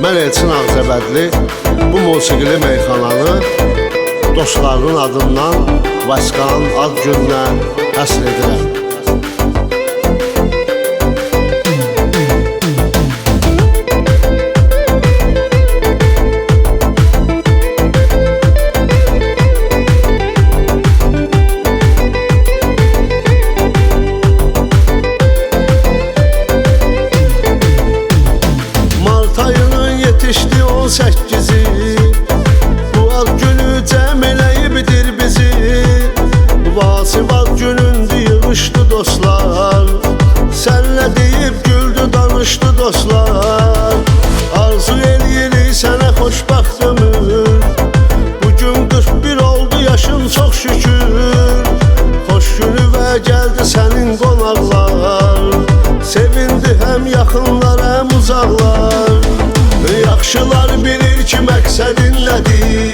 Mən Elçin Ağzəbədli bu musiqili meyxananı dostlarının adından Vayskanın ad gününə həsr edirəm. Mart ayının yetişdi 18'i, bu ad günü cəm eləyibdir bizi. Vasif ad günündü, yığışdı dostlar, sənlə deyib güldü, danışdı dostlar. Arzu eləyirik sənə xoşbaxt ömür, bugün 41 oldu yaşın çox şükür. Xoş günü və gəldi sənin qonaqlar, sevindi həm yaxınlar həm uzaqlar. Yaxşılar bilir ki məqsədin nədir,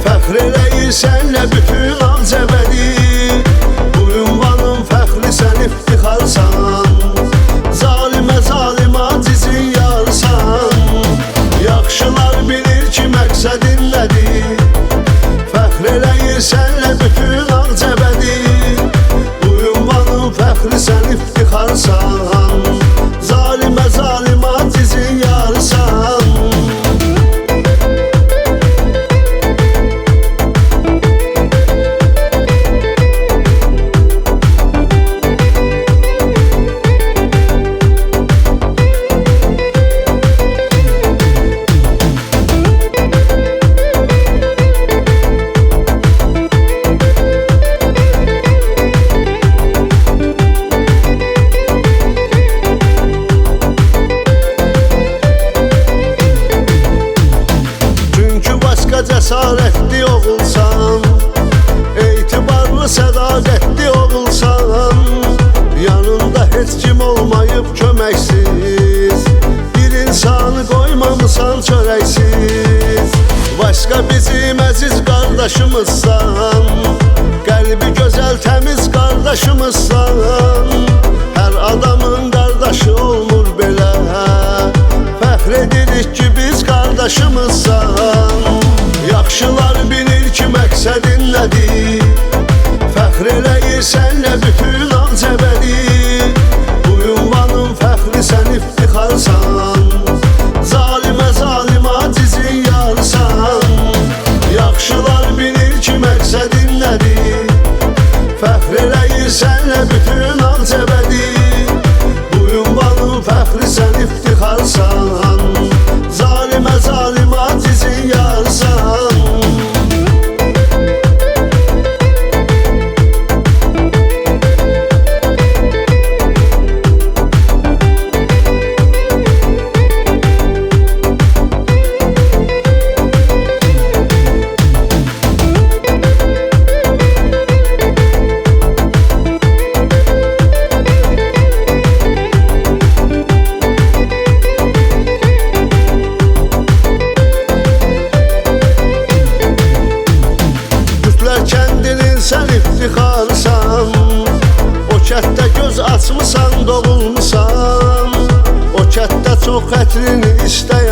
fəxr eləyir sənlə bütün Ağzəbədi. Bu ünvanın fəxri sən iftixarsan, zalimə zalim acizin yarsan. Yaxşılar bilir ki məqsədin nədir, fəxr eləyir sənlə bütün Ağzəbədi. Bu ünvanın fəxri sən iftixarsan, zalimə zalim acizin yarsan. Cəsarətli oğulsan, etibarlı sədaqətli oğulsan. Yanında heç kim olmayıb köməksiz, bir insanı qoymamısan çörəksiz. Başqa bizim əziz qardaşımızsan, qəlbi gözəl təmiz qardaşımızsan. Hər adamın qardaşı olmur belə, fəxr edirik ki biz qardaşımızsan. Yaxşılar bilir ki məqsədin nədir, fəxr eləyir sənlə bütün Ağzəbədi. Bu ünvanın fəxri sən iftixarsan, zalimə zalim acizin yarsan. Yaxşılar bilir ki məqsədin nədir, fəxr eləyir sənlə bütün Ağzəbədi. Bu ünvanın fəxri sən iftixarsan, zalimə zalim acizin yarsan. Sən iftixarsan, o kətdə göz açmısan, doğulmusan. O kətdə çox xətrini istəyən